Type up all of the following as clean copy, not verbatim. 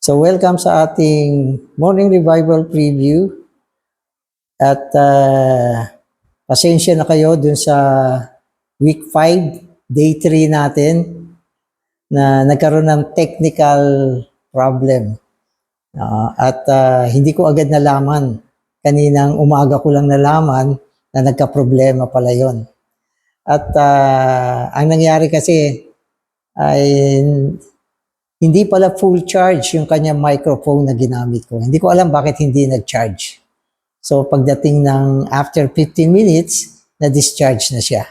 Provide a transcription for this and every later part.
So welcome sa ating morning revival preview at pasensya na kayo dun sa week 5, day 3 natin na nagkaroon ng technical problem. At hindi ko agad nalaman. Kaninang umaga ko lang nalaman na nagka-problema pala yon. At ang nangyari kasi ay hindi pala full charge yung kanyang microphone na ginamit ko. Hindi ko alam bakit hindi nag-charge. So pagdating ng after 15 minutes, na-discharge na siya.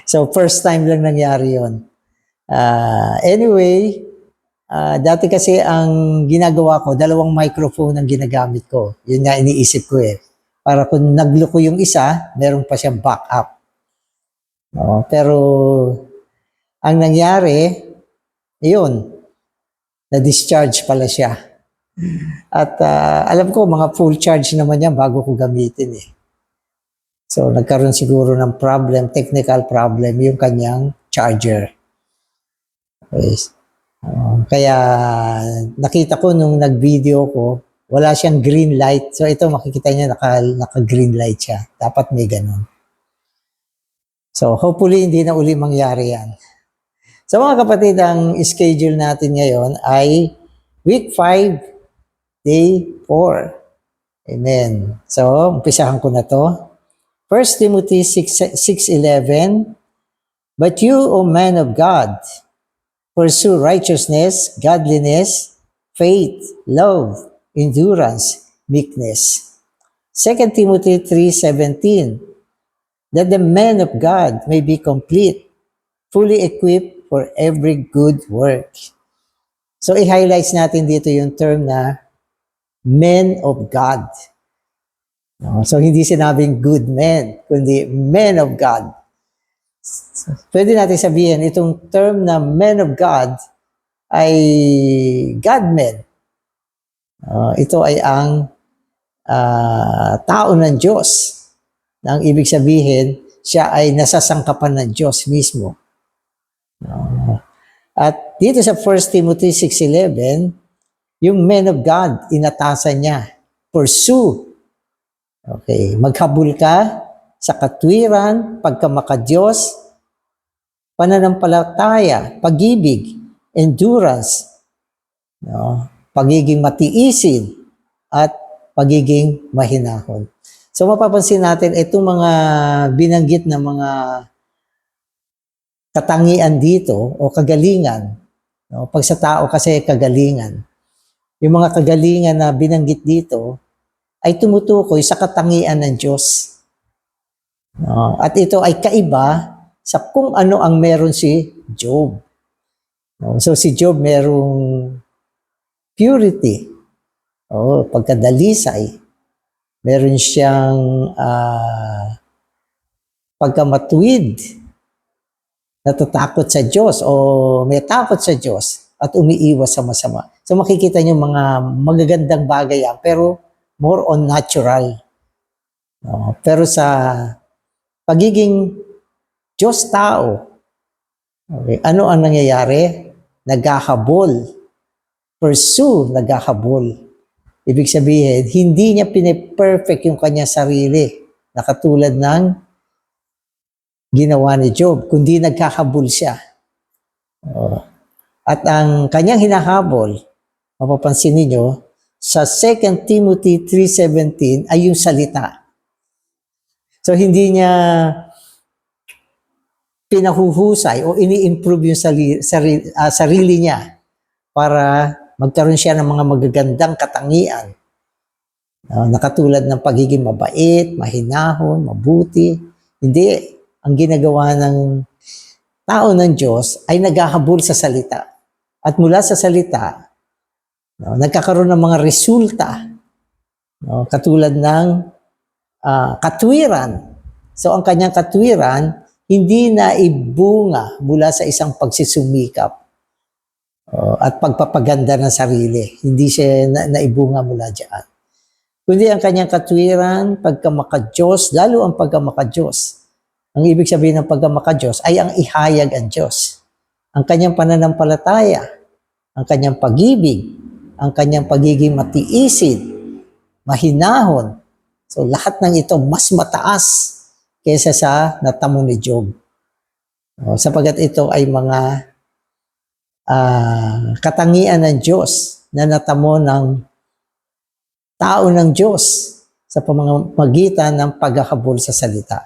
So first time lang nangyari yun. Anyway, dati kasi ang ginagawa ko, 2 microphone ang ginagamit ko. Yun nga iniisip ko eh. Para kung nagloko yung isa, meron pa siyang backup. No? Pero ang nangyari, yun, na-discharge pala siya. At alam ko, mga full charge naman yan bago ko gamitin eh. So, nagkaroon siguro ng problem, technical problem, yung kanyang charger. Okay. Kaya, nakita ko nung nag-video ko, wala siyang green light. So, ito makikita niya, naka-green light siya. Dapat may ganun. So, hopefully, hindi na uli mangyari yan. So mga kapatid, ang schedule natin ngayon ay week 5, day 4. Amen. So, umpisahan ko na to. 1 Timothy 6:11, But you, O man of God, pursue righteousness, godliness, faith, love, endurance, meekness. 2 Timothy 3:17, That the man of God may be complete, fully equipped for every good work. So, i-highlights natin dito yung term na men of God. No? So, hindi sinabing good men, kundi men of God. So, pwede natin sabihin, itong term na men of God ay God-men. Ito ay ang tao ng Diyos. Ang ibig sabihin, siya ay nasasangkapan ng Diyos mismo. At dito sa 1 Timothy 6:11, yung men of God, inatasan niya. Pursue. Okay, maghabol ka sa katwiran, pagkamakadiyos, pananampalataya, pag-ibig, endurance, pagiging matiisin, at pagiging mahinahon. So mapapansin natin, itong mga binanggit na mga katangian dito o kagalingan. No? Pag sa tao kasi kagalingan. Yung mga kagalingan na binanggit dito ay tumutukoy sa katangian ng Diyos. No? At ito ay kaiba sa kung ano ang meron si Job. No? So si Job merong purity. Pagkadalisay. Meron siyang pagkamatuwid, natatakot sa Diyos o may takot sa Diyos at umiiwas sa masama. So makikita niyo mga magagandang bagay yan, pero more on natural. Pero sa pagiging Diyos-tao, okay, ano ang nangyayari? Naghahabol. Pursue, naghahabol. Ibig sabihin, hindi niya piniperfect yung kanya sarili na katulad ng ginawa ni Job, kundi nagkahabol siya. At ang kanyang hinahabol, mapapansin niyo sa 2 Timothy 3:17 ay yung salita. So hindi niya pinahuhusay o ini-improve yung sarili niya para magkaroon siya ng mga magagandang katangian. Na katulad ng pagiging mabait, mahinahon, mabuti. Hindi. Ang ginagawa ng tao ng Diyos ay naghahabol sa salita. At mula sa salita, nagkakaroon ng mga resulta. Katulad ng katwiran. So ang kanyang katwiran, hindi na ibunga mula sa isang pagsusumikap at pagpapaganda ng sarili. Hindi siya naibunga mula dyan. Kundi ang kanyang katwiran, pagkamakadiyos, lalo ang pagkamakadiyos. Ang ibig sabihin ng pagkamakadiyos ay ang ihayag ang Diyos. Ang kanyang pananampalataya, ang kanyang pag-ibig, ang kanyang pagiging matiisin, mahinahon. So lahat ng ito mas mataas kaysa sa natamo ni Job. Sapagat ito ay mga katangian ng Diyos na natamo ng tao ng Diyos sa pamamagitan ng paghahabol sa salita.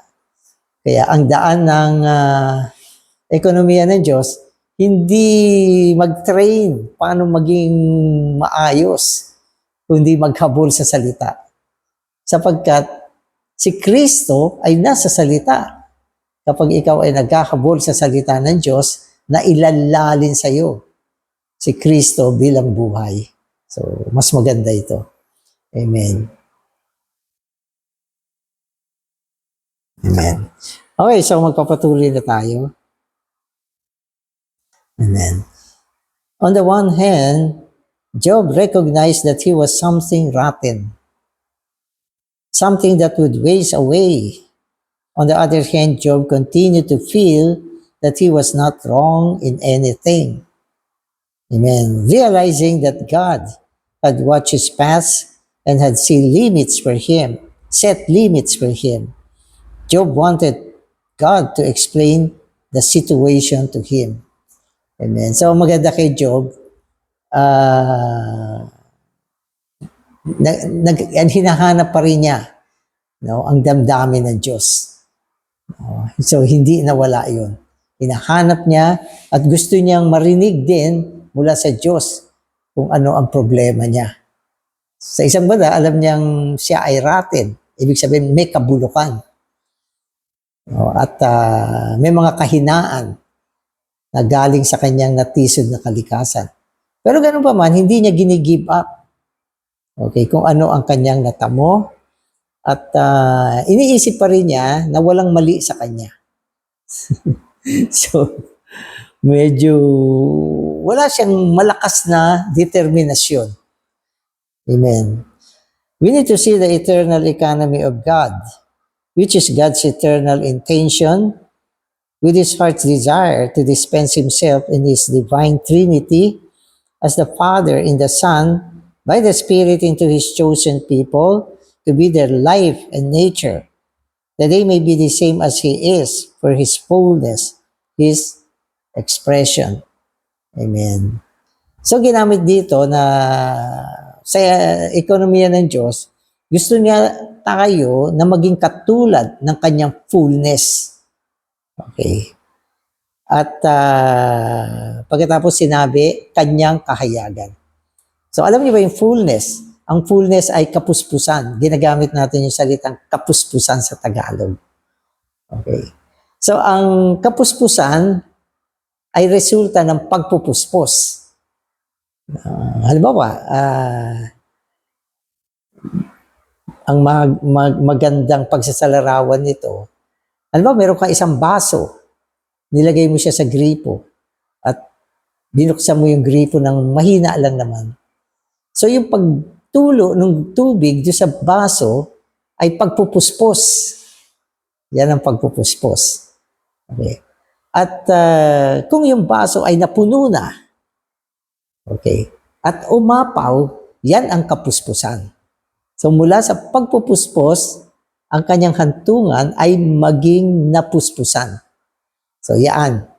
Kaya ang daan ng ekonomiya ng Diyos, hindi mag-train paano maging maayos, kundi maghabol sa salita. Sapagkat si Kristo ay nasa salita. Kapag ikaw ay naghahabol sa salita ng Diyos, na ilalalin sa iyo si Kristo bilang buhay. So, mas maganda ito. Amen. Amen. Okay, so magpapatuloy na tayo. Amen. On the one hand, Job recognized that he was something rotten, something that would waste away. On the other hand, Job continued to feel that he was not wrong in anything. Amen. Realizing that God had watched his past and had set limits for him, Job wanted God to explain the situation to him. Amen. So maganda kay Job, hinahanap pa rin niya, ang damdamin ng Diyos. So hindi nawala yun. Hinahanap niya at gusto niyang marinig din mula sa Diyos kung ano ang problema niya. Sa isang banda, alam niyang siya ay rotten. Ibig sabihin, may kabulukan. At may mga kahinaan na galing sa kanyang natisod na kalikasan. Pero ganun pa man, hindi niya gini-give up. Okay, kung ano ang kanyang natamo. At iniisip pa rin niya na walang mali sa kanya. So, medyo wala siyang malakas na determinasyon. Amen. We need to see the eternal economy of God, which is God's eternal intention with his heart's desire to dispense himself in his divine Trinity as the Father in the Son by the Spirit into his chosen people to be their life and nature, that they may be the same as he is for his fullness, his expression. Amen. So ginamit dito na sa ekonomiya ng Diyos, gusto niya tayo na maging katulad ng kanyang fullness. Okay. At pagkatapos sinabi, kanyang kahayagan. So alam niyo ba yung fullness? Ang fullness ay kapuspusan. Ginagamit natin yung salitang kapuspusan sa Tagalog. Okay. So, ang kapuspusan ay resulta ng pagpupuspos. Halimbawa, ang magandang pagsasalarawan nito, halimbawa, meron kang isang baso, nilagay mo siya sa gripo, at binuksan mo yung gripo ng mahina lang naman. So, yung pagtulo ng tubig doon sa baso ay pagpupuspos. Yan ang pagpupuspos. Okay. At kung yung baso ay napuno na, okay, at umapaw, yan ang kapuspusan. So mula sa pagpupuspos, ang kanyang hantungan ay maging napuspusan. So yan.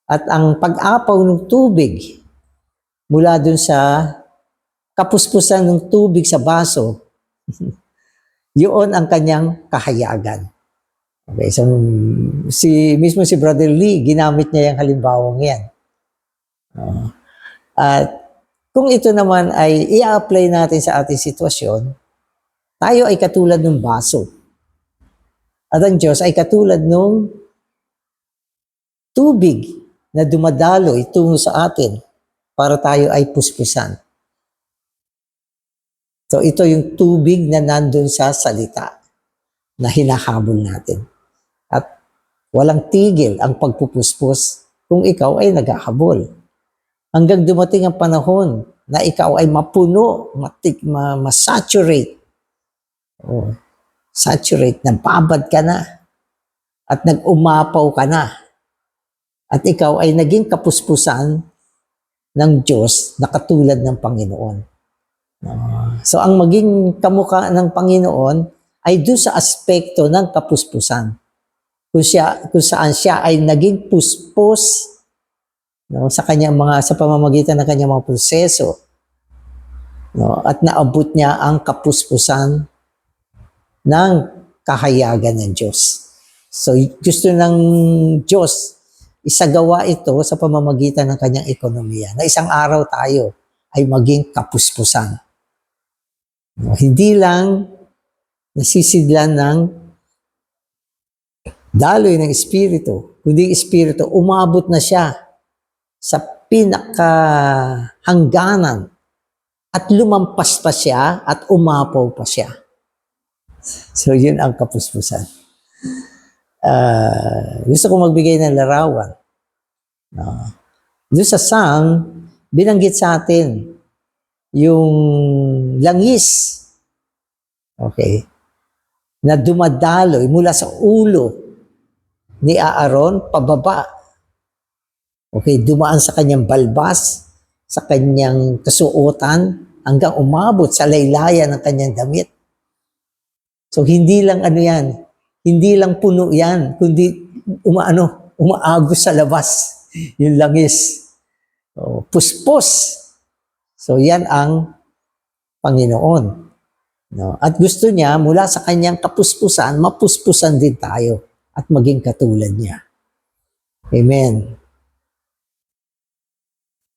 At ang pag-apaw ng tubig mula dun sa kapuspusan ng tubig sa baso, yun ang kanyang kahayagan. Okay, so mismo si Brother Lee, ginamit niya yung halimbawang yan. At kung ito naman ay i-apply natin sa ating sitwasyon, tayo ay katulad ng baso. At ang Diyos ay katulad ng tubig na dumadaloy tungo sa atin para tayo ay puspusan. So ito yung tubig na nandun sa salita na hinahabol natin. At walang tigil ang pagpupuspos kung ikaw ay naghahabol. Hanggang dumating ang panahon na ikaw ay mapuno, masaturate. Saturate, nababad ka na. At nag-umapaw ka na. At ikaw ay naging kapuspusan ng Diyos na katulad ng Panginoon. So ang maging kamukha ng Panginoon ay doon sa aspekto ng kapuspusan. Kung saan siya ay naging puspos, no, sa pamamagitan ng kanyang mga proseso, no, at naabot niya ang kapuspusan ng kahayagan ng Diyos. So gusto ng Diyos isagawa ito sa pamamagitan ng kanyang ekonomiya, na isang araw tayo ay maging kapuspusan. No, hindi lang nasisidlan ng daloy ng Espiritu, kundi Espiritu, umabot na siya sa pinakahangganan at lumampas pa siya at umapaw pa siya. So yun ang kapuspusan. Gusto ko magbigay ng larawan. Doon sa Psalm, binanggit sa atin yung langis, okay, na dumadaloy mula sa ulo ni Aaron pababa. Okay, dumaan sa kanyang balbas, sa kanyang kasuotan, hanggang umabot sa laylayan ng kanyang damit. So hindi lang yan, hindi lang puno yan, kundi umaagos sa labas yung langis. So, puspos. So yan ang Panginoon. No? At gusto niya mula sa kanyang kapuspusan, mapuspusan din tayo at maging katulad niya. Amen.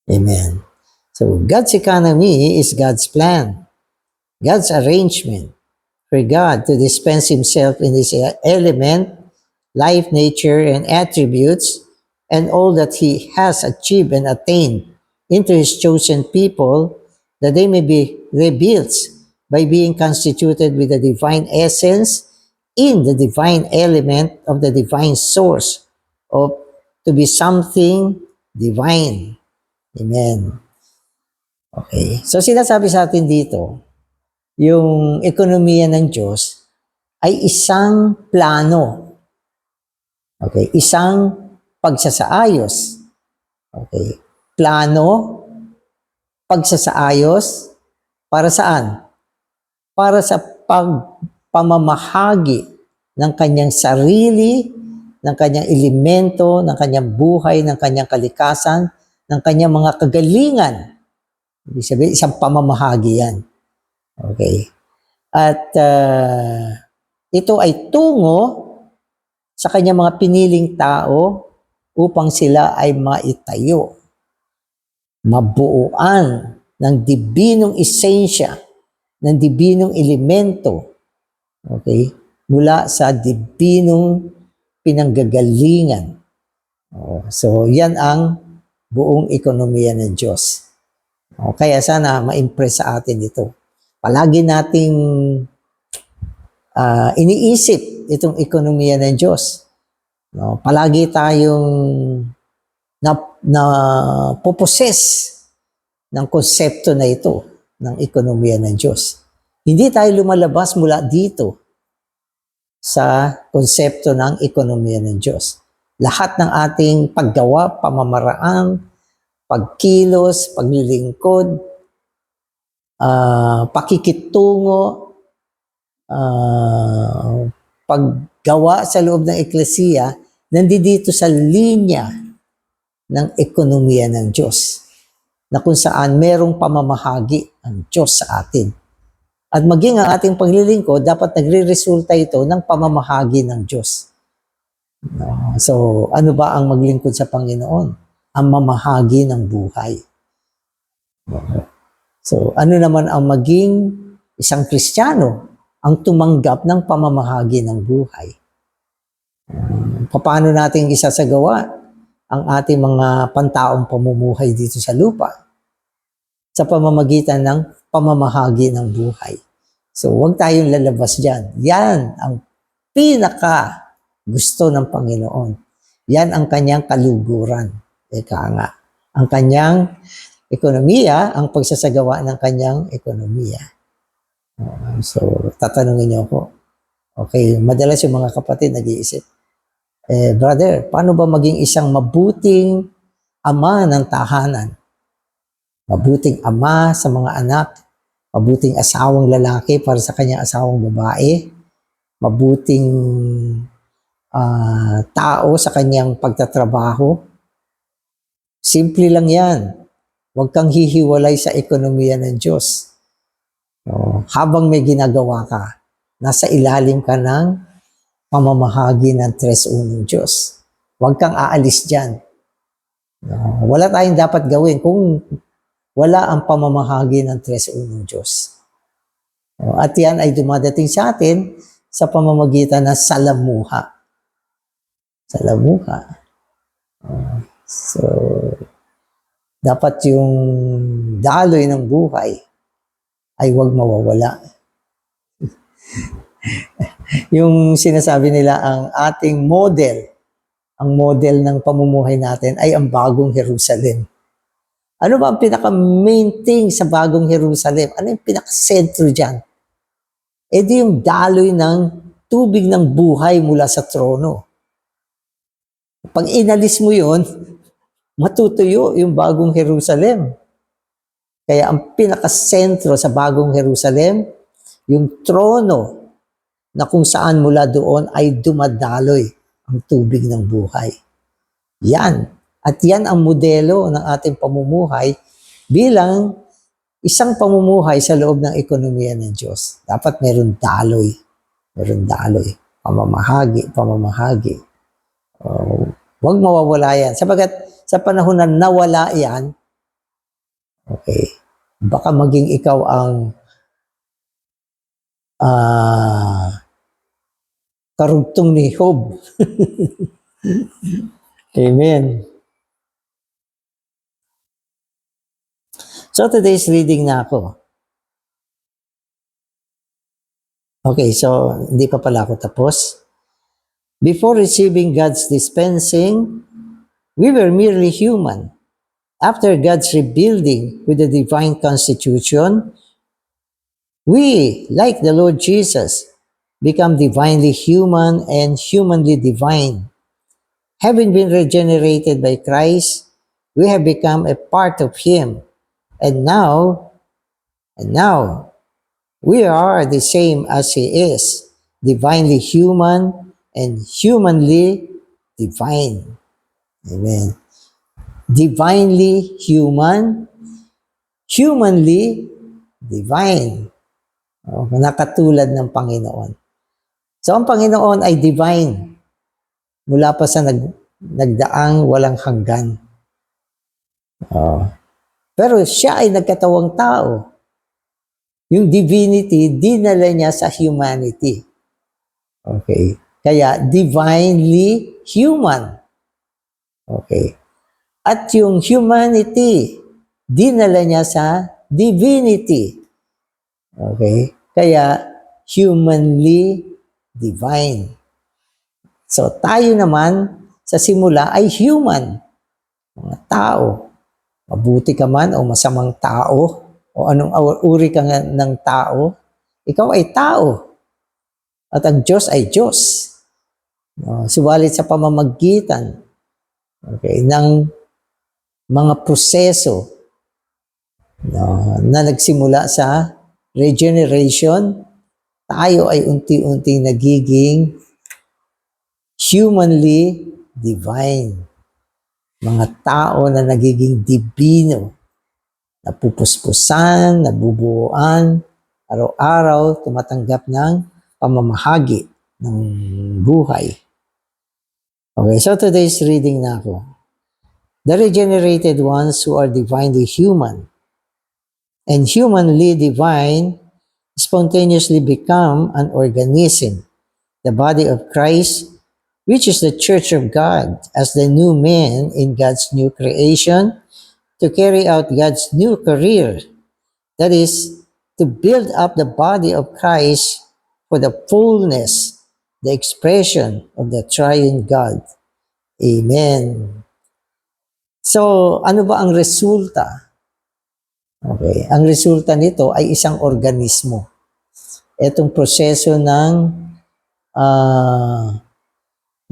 Amen. So God's economy is God's plan, God's arrangement for God to dispense Himself in His element, life, nature, and attributes, and all that He has achieved and attained into His chosen people, that they may be rebuilt by being constituted with the divine essence in the divine element of the divine source, of to be something divine. Amen. Okay. So sinasabi sa atin dito, yung ekonomiya ng Diyos ay isang plano. Okay. Isang pagsasaayos. Okay. Plano, pagsasaayos, para saan? Para sa pamamahagi ng kanyang sarili, ng kanyang elemento, ng kanyang buhay, ng kanyang kalikasan, ng kanyang mga kagalingan. Ibig sabihin, isang pamamahagi yan. Okay. At ito ay tungo sa kanyang mga piniling tao upang sila ay maitayo, mabuuan ng dibinong esensya, ng dibinong elemento, okay, mula sa dibinong pinanggagalingan. So, yan ang buong ekonomiya ng Diyos. Kaya sana ma-impress sa atin ito. Palagi nating iniisip itong ekonomiya ng Diyos. Palagi tayong napoposes ng konsepto na ito ng ekonomiya ng Diyos. Hindi tayo lumalabas mula dito sa konsepto ng ekonomiya ng Diyos. Lahat ng ating paggawa, pamamaraan, pagkilos, paglilingkod, pakikitungo, paggawa sa loob ng eklesiya, nandito sa linya ng ekonomiya ng Diyos, na kung saan merong pamamahagi ang Diyos sa atin. At maging ang ating paglilingkod, dapat nagre-resulta ito ng pamamahagi ng Diyos. So, ano ba ang maglingkod sa Panginoon? Ang mamahagi ng buhay. So, ano naman ang maging isang Kristiyano? Ang tumanggap ng pamamahagi ng buhay. Paano natin isasagawa ang ating mga pantaong pamumuhay dito sa lupa? Sa pamamagitan ng pamamahagi ng buhay. So, huwag tayong lalabas dyan. Yan ang pinaka gusto ng Panginoon. Yan ang kanyang kaluguran. Eka nga. Ang kanyang ekonomiya, ang pagsasagawa ng kanyang ekonomiya. So, tatanungin niyo ako. Okay, madalas yung mga kapatid nag-iisip, brother, paano ba maging isang mabuting ama ng tahanan? mabuting ama sa mga anak, mabuting asawang lalaki para sa kanyang asawang babae, mabuting tao sa kanyang pagtatrabaho. Simple lang yan. Huwag kang hihiwalay sa ekonomiya ng Diyos. Habang may ginagawa ka, nasa ilalim ka ng pamamahagi ng 3-1 ng Diyos. Huwag kang aalis dyan. Wala tayong dapat gawin kung wala ang pamamahagi ng 3-1 ng Diyos. At yan ay dumadating sa atin sa pamamagitan ng salamuha. Salamuha. So, dapat yung daloy ng buhay ay huwag mawawala. Yung sinasabi nila ang ating model, ang model ng pamumuhay natin ay ang bagong Jerusalem. Ano ba ang pinaka-main thing sa bagong Jerusalem? Ano yung pinaka-sentro dyan? E di yung daloy ng tubig ng buhay mula sa trono. Pag inalis mo yon, matutuyo yung bagong Jerusalem. Kaya ang pinaka-sentro sa bagong Jerusalem, yung trono na kung saan mula doon ay dumadaloy ang tubig ng buhay. Yan. At yan ang modelo ng ating pamumuhay bilang isang pamumuhay sa loob ng ekonomiya ng Diyos. Dapat meron daloy. Meron daloy. Pamamahagi. Huwag mawawala yan. Sapagat sa panahon na nawala yan, okay, baka maging ikaw ang karugtong ni Job. Amen. So today's reading na ako. Okay, so hindi pa pala ako tapos. Before receiving God's dispensing, we were merely human. After God's rebuilding with the divine constitution, we, like the Lord Jesus, become divinely human and humanly divine. Having been regenerated by Christ, we have become a part of Him. And now, we are the same as He is, divinely human and humanly divine. Amen. Divinely human, humanly divine. Nakatulad ng Panginoon. So, ang Panginoon ay divine. Mula pa sa nagdaang walang hanggan. Pero siya ay nagkatawang tao. Yung divinity, dinala niya sa humanity. Okay. Kaya, divinely human. Okay. At yung humanity, dinala niya sa divinity. Okay. Kaya, humanly divine. So, tayo naman, sa simula ay human. Mga tao. Mabuti ka man o masamang tao, o anong uri ka ng tao, ikaw ay tao. At ang Diyos ay Diyos. Subalit sa pamamagitan ng mga proseso na nagsimula sa regeneration, tayo ay unti-unti nagiging humanly divine. Mga tao na nagiging divino, napupuspusan, nabubuuan, araw-araw tumatanggap ng pamamahagi ng buhay. Okay, so today's reading na ako. The regenerated ones who are divinely human and humanly divine spontaneously become an organism, the body of Christ, which is the church of God, as the new man in God's new creation, to carry out God's new career, that is, to build up the body of Christ for the fullness, the expression of the triune God. Amen. So, ano ba ang resulta? Okay, ang resulta nito ay isang organismo. Itong proseso ng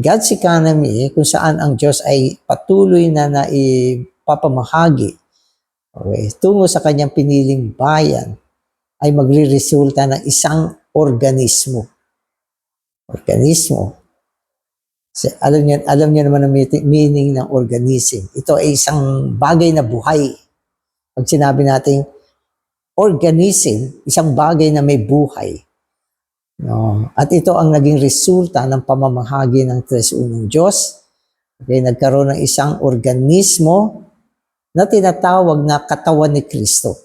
God's economy, kung saan ang Diyos ay patuloy na naipapamahagi Okay, tungo sa kanyang piniling bayan ay magre-resulta ng isang organismo. Organismo. Alam niyo naman ang meaning ng organism. Ito ay isang bagay na buhay. Pag sinabi natin organism, isang bagay na may buhay. No? At ito ang naging resulta ng pamamahagi ng Tres Unong Diyos. Okay, nagkaroon ng isang organismo na tinatawag na katawan ni Kristo.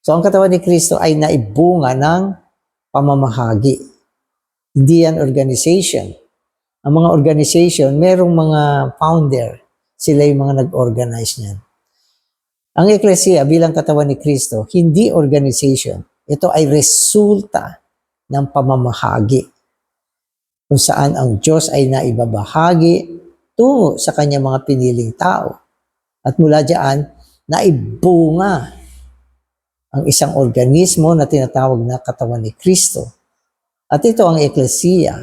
So ang katawan ni Kristo ay naibunga ng pamamahagi. Hindi yan organization. Ang mga organization, merong mga founder. Sila yung mga nag-organize niyan. Ang Ecclesia bilang katawan ni Kristo, hindi organization. Ito ay resulta ng pamamahagi. Kung saan ang Diyos ay naibabahagi tungo sa kanyang mga piniling tao. At mula diyan, naibunga ang isang organismo na tinatawag na katawan ni Kristo. At ito ang Ecclesia.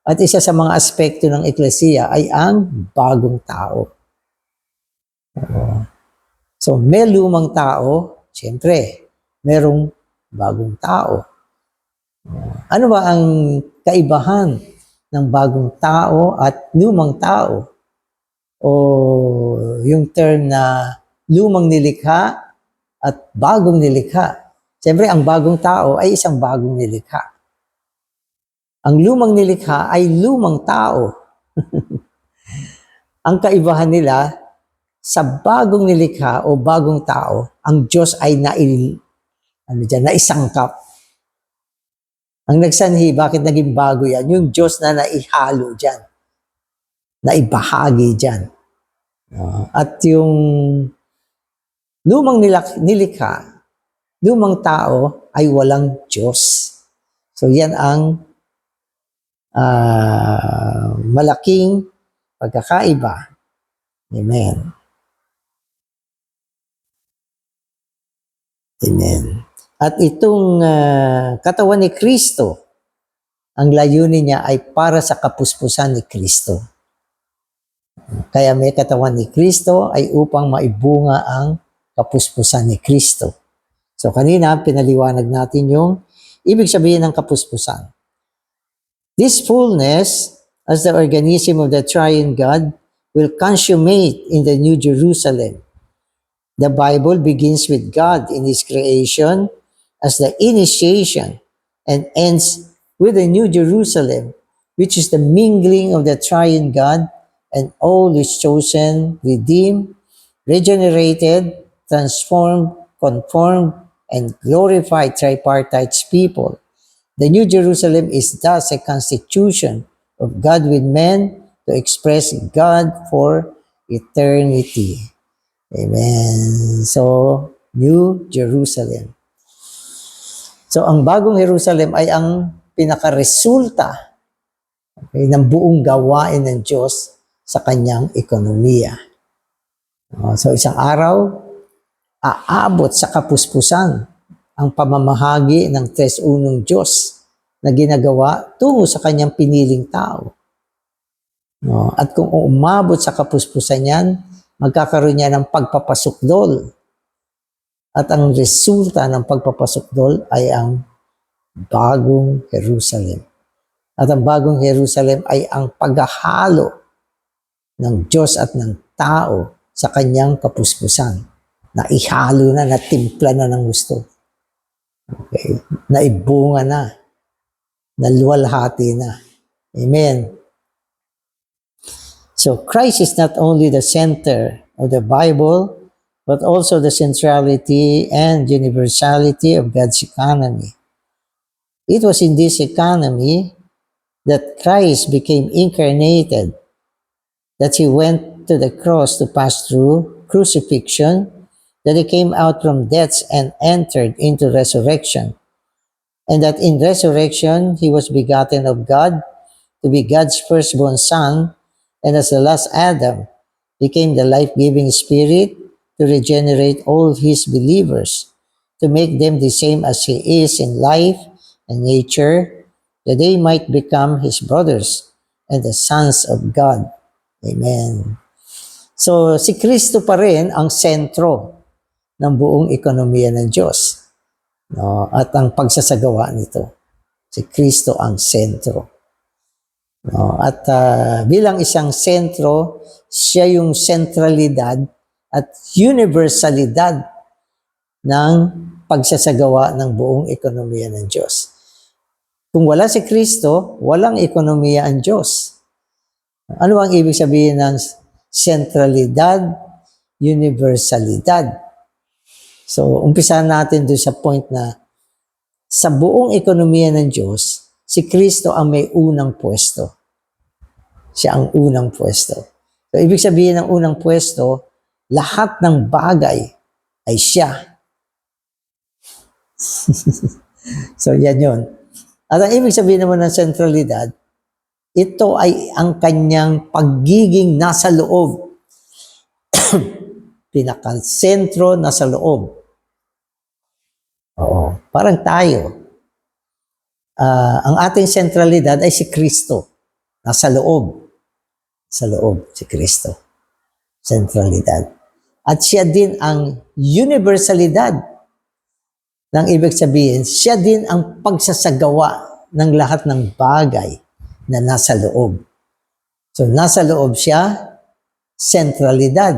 At isa sa mga aspekto ng Ecclesia ay ang bagong tao. So, may lumang tao, siyempre, merong bagong tao. Ano ba ang kaibahan ng bagong tao at lumang tao? O yung term na lumang nilikha at bagong nilikha. Siyempre, ang bagong tao ay isang bagong nilikha. Ang lumang nilikha ay lumang tao. Ang kaibahan nila, sa bagong nilikha o bagong tao, ang Diyos ay naisangkap. Ang nagsanhi, bakit naging bago yan? Yung Diyos na naihalo dyan. Naibahagi dyan. At yung lumang nilikha, lumang tao ay walang Diyos. So yan ang malaking pagkakaiba. Amen. Amen. At itong katawan ni Kristo, ang layunin niya ay para sa kapuspusan ni Kristo. Kaya may katawan ni Kristo ay upang maibunga ang kapuspusan ni Kristo. So kanina, pinaliwanag natin yung ibig sabihin ng kapuspusan. This fullness, as the organism of the triune God, will consummate in the New Jerusalem. The Bible begins with God in His creation as the initiation and ends with the New Jerusalem, which is the mingling of the triune God and all His chosen, redeemed, regenerated, transformed, conformed, and glorified tripartite people. The New Jerusalem is thus a constitution of God with men to express God for eternity. Amen. So, New Jerusalem. So, ang bagong Jerusalem ay ang pinakaresulta ng buong gawain ng Diyos sa kanyang ekonomiya. So, isang araw, aabot sa kapuspusan ang pamamahagi ng Tres Unong Diyos na ginagawa tungo sa kanyang piniling tao. At kung umabot sa kapuspusan yan, magkakaroon niya ng pagpapasukdol. At ang resulta ng pagpapasukdol ay ang bagong Jerusalem. At ang bagong Jerusalem ay ang paghahalo ng Diyos at ng tao sa kanyang kapuspusan. Naihalo na, natimpla na ng gusto. Okay. Naibunga na. Naluwalhati na. Amen. So Christ is not only the center of the Bible, but also the centrality and universality of God's economy. It was in this economy that Christ became incarnated, that He went to the cross to pass through crucifixion, that He came out from death and entered into resurrection, and that in resurrection He was begotten of God to be God's firstborn Son, and as the last Adam became the life-giving Spirit to regenerate all His believers, to make them the same as He is in life and nature, that they might become His brothers and the sons of God. Amen. So, si Kristo pa rin ang sentro ng buong ekonomiya ng Diyos. No? At ang pagsasagawa nito, si Kristo ang sentro. No? At bilang isang sentro, siya yung sentralidad at universalidad ng pagsasagawa ng buong ekonomiya ng Diyos. Kung wala si Kristo, walang ekonomiya ang Diyos. Ano ang ibig sabihin ng sentralidad, universalidad? So, umpisahan natin doon sa point na sa buong ekonomiya ng Diyos, si Kristo ang may unang pwesto. Siya ang unang pwesto. So, ibig sabihin ng unang pwesto, lahat ng bagay ay siya. So, yan yun. At ang ibig sabihin naman ng sentralidad, ito ay ang kanyang pagiging nasa loob. Pinakasentro nasa loob. Oo, parang tayo. Ang ating sentralidad ay si Kristo. Nasa loob. Sa loob, si Kristo. Sentralidad. At siya din ang universalidad. Nang ibig sabihin, siya din ang pagsasagawa ng lahat ng bagay na nasa loob. So, nasa loob siya, sentralidad.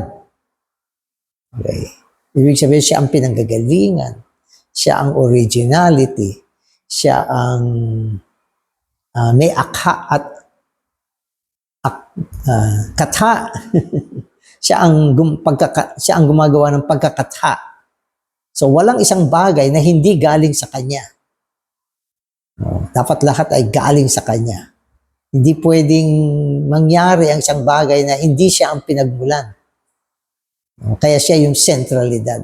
Okay. Ibig sabihin, siya ang pinanggagalingan. Siya ang originality. Siya ang may akha at katha. siya ang gumagawa ng pagkakatha. So, walang isang bagay na hindi galing sa Kanya. Dapat lahat ay galing sa Kanya. Hindi pwedeng mangyari ang isang bagay na hindi siya ang pinagmulan. Kaya siya yung sentralidad.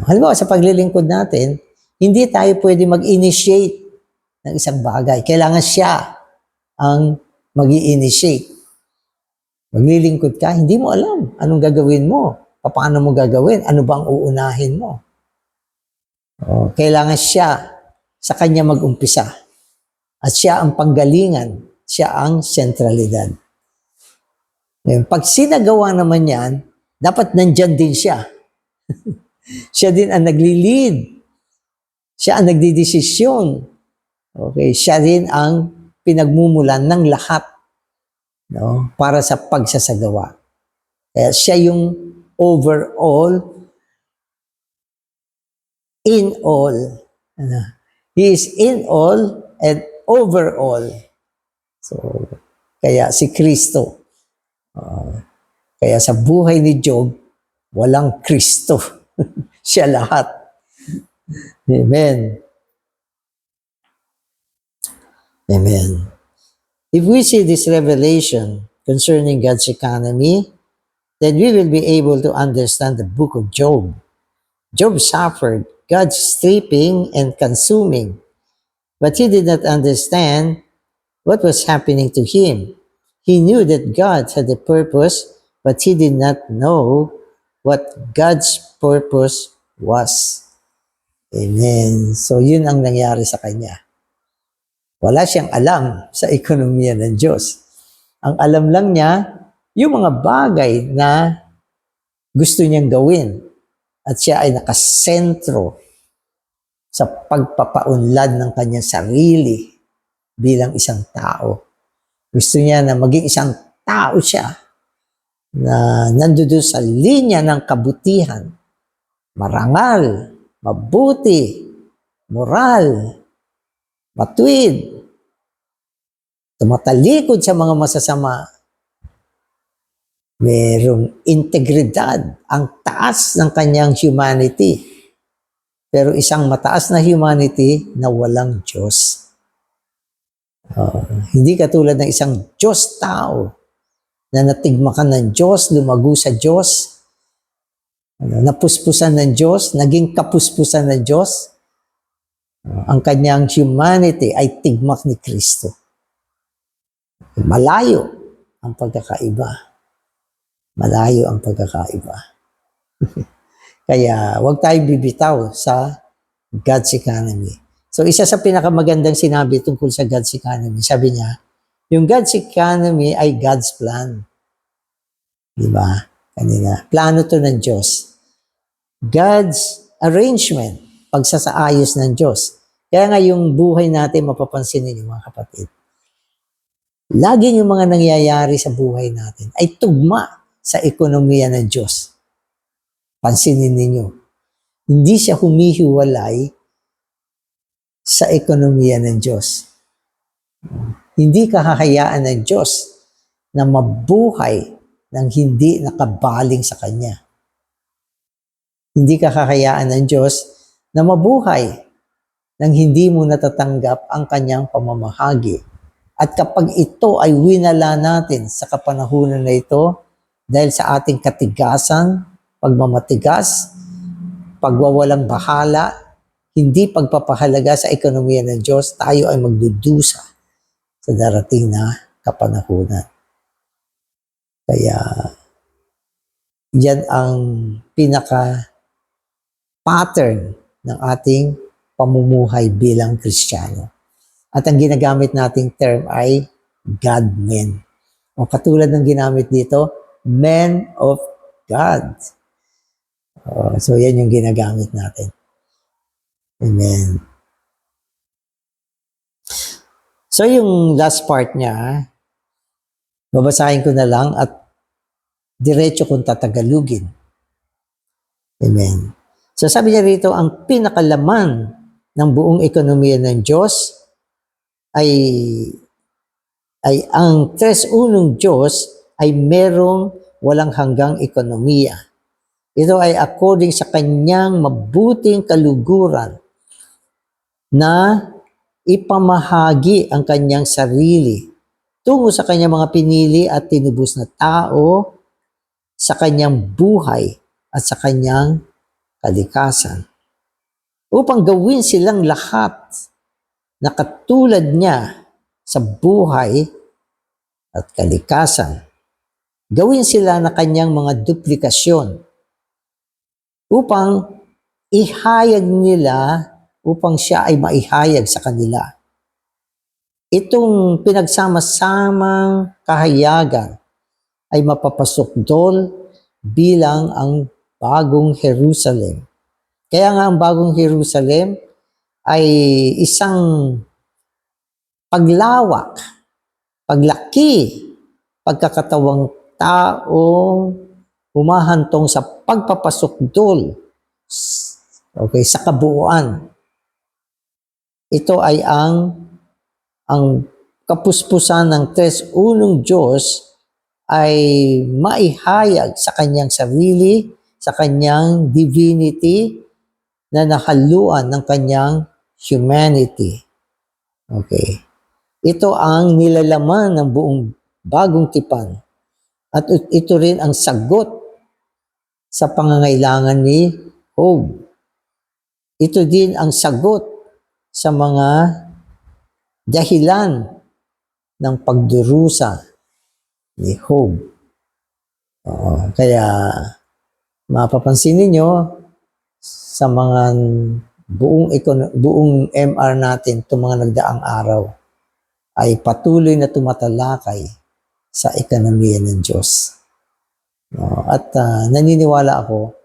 Halimbawa, sa paglilingkod natin, hindi tayo pwede mag-initiate ng isang bagay. Kailangan siya ang mag-i-initiate. Maglilingkod ka, hindi mo alam anong gagawin mo. Paano mo gagawin? Ano bang uunahin mo? Kailangan siya sa kanya mag-umpisa. At siya ang panggalingan. Siya ang sentralidad. Ngayon, pag sinagawa naman yan, dapat nandyan din siya. Siya din ang nagli-lead. Siya ang nagdidesisyon. Okay, siya din ang pinagmumulan ng lahat, no, para sa pagsasagawa. Kaya siya yung overall, in all. He is in all and overall. So, kaya si Kristo. Kaya sa buhay ni Job, walang Kristo. Siya lahat. Amen. Amen. If we see this revelation concerning God's economy, then we will be able to understand the book of Job. Job suffered God's stripping and consuming, but he did not understand what was happening to him. He knew that God had a purpose, but he did not know what God's purpose was. Amen. So, yun ang nangyari sa kanya. Wala siyang alam sa ekonomiya ng Diyos. Ang alam lang niya, yung mga bagay na gusto niyang gawin. At siya ay nakasentro sa pagpapaunlad ng kanyang sarili bilang isang tao. Gusto niya na maging isang tao siya na nandoon sa linya ng kabutihan, marangal, mabuti, moral, matuwid, tumatalikod sa mga masasama, merong integridad, ang taas ng kanyang humanity. Pero isang mataas na humanity na walang Diyos. Hindi katulad ng isang Diyos tao na natigmakan ng Diyos, lumago sa Diyos, napuspusan ng Diyos, naging kapuspusan ng Diyos. Ang kanyang humanity ay tigmak ni Kristo. Malayo ang pagkakaiba. Malayo ang pagkakaiba. Kaya huwag tayong bibitaw sa God's economy. So isa sa pinakamagandang sinabi tungkol sa God's economy, sabi niya, yung God's economy ay God's plan. Diba? Kanina. Plano to ng Diyos. God's arrangement, pagsasaayos ng Diyos. Kaya nga yung buhay natin, mapapansin ninyo mga kapatid, lagi yung mga nangyayari sa buhay natin ay tugma sa ekonomiya ng Diyos. Pansinin ninyo, hindi siya humihiwalay sa ekonomiya ng Diyos. Hindi kahahayaan ng Diyos na mabuhay ng hindi nakabaling sa Kanya. Hindi kahahayaan ng Diyos na mabuhay nang hindi mo natatanggap ang Kanyang pamamahagi. At kapag ito ay winala natin sa kapanahunan na ito, dahil sa ating katigasan, pagmamatigas, pagwawalang bahala, hindi pagpapahalaga sa ekonomiya ng Diyos, tayo ay magdudusa sa darating na kapanahunan. Kaya, yan ang pinaka-pattern ng ating pamumuhay bilang Kristiyano. At ang ginagamit nating term ay God-men. O katulad ng ginamit dito, men of God. So yan yung ginagamit natin. Amen. So yung last part niya, babasahin ko na lang at diretso kong tatagalugin. Amen. So sabi niya rito, ang pinakalaman ng buong ekonomiya ng Diyos ay ang tres unong Diyos ay merong walang hanggang ekonomiya. Ito ay according sa kanyang mabuting kaluguran na ipamahagi ang kanyang sarili tungo sa kanyang mga pinili at tinubos na tao, sa kanyang buhay at sa kanyang kalikasan, upang gawin silang lahat na katulad niya sa buhay at kalikasan. Gawin sila na kanyang mga duplikasyon upang ihayag nila, upang siya ay maihayag sa kanila. Itong pinagsama-samang kahayagan ay mapapasukdol bilang ang bagong Jerusalem. Kaya nga ang bagong Jerusalem ay isang paglawak, paglaki, pagkakatawang taong humahantong sa pagpapasukdol, okay, sa kabuuan. Ito ay ang kapuspusan ng tres unong Diyos ay maihayag sa kanyang sarili, sa kanyang divinity, na nakaluan ng kanyang humanity. Okay. Ito ang nilalaman ng buong bagong tipan. At ito rin ang sagot sa pangangailangan ni Job. Ito din ang sagot sa mga dahilan ng pagdurusa ni Job. Kaya mapapansin ninyo sa mga buong MR natin, itong mga nagdaang araw, ay patuloy na tumatalakay sa ekonomiya ng Diyos. At naniniwala ako,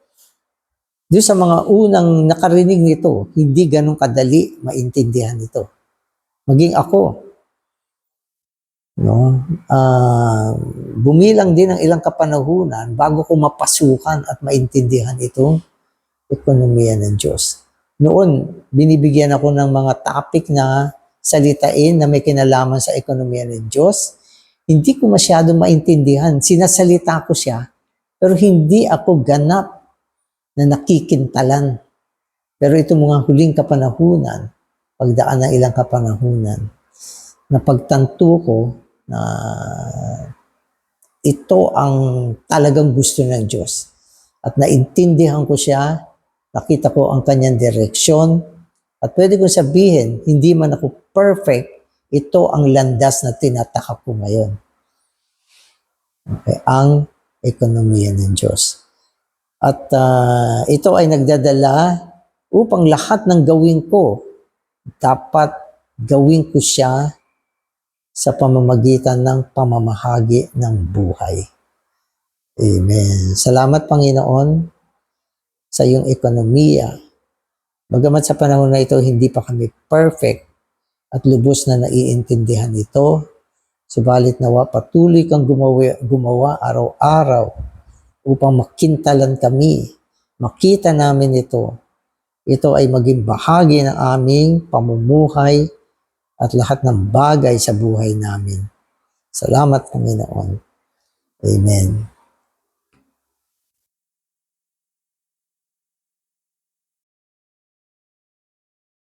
doon sa mga unang nakarinig nito, hindi ganun kadali maintindihan ito. Maging ako, bumilang din ng ilang kapanahunan bago ko mapasukan at maintindihan itong ekonomiya ng Diyos. Noon, binibigyan ako ng mga topic na salitain na may kinalaman sa ekonomiya ng Diyos. Hindi ko masyado maintindihan. Sinasalita ko siya, pero hindi ako ganap na nakikintalan. Pero itong mga huling kapanahunan, pagdaan ng ilang kapanahunan, napagtanto ko na ito ang talagang gusto ng Diyos. At naintindihan ko siya, nakita ko ang kanyang direksyon, at pwede kong sabihin, hindi man ako perfect, ito ang landas na tinatahak ko ngayon. Okay, ang ekonomiya ng Diyos. At ito ay nagdadala upang lahat ng gawin ko, dapat gawin ko siya sa pamamagitan ng pamamahagi ng buhay. Amen. Salamat, Panginoon, sa iyong ekonomiya. Bagamat sa panahon na ito, hindi pa kami perfect at lubos na naiintindihan ito, subalit nawa patuloy kang gumawa araw-araw upang makintalan kami, makita namin ito. Ito ay maging bahagi ng aming pamumuhay at lahat ng bagay sa buhay namin. Salamat, Panginoon. Amen.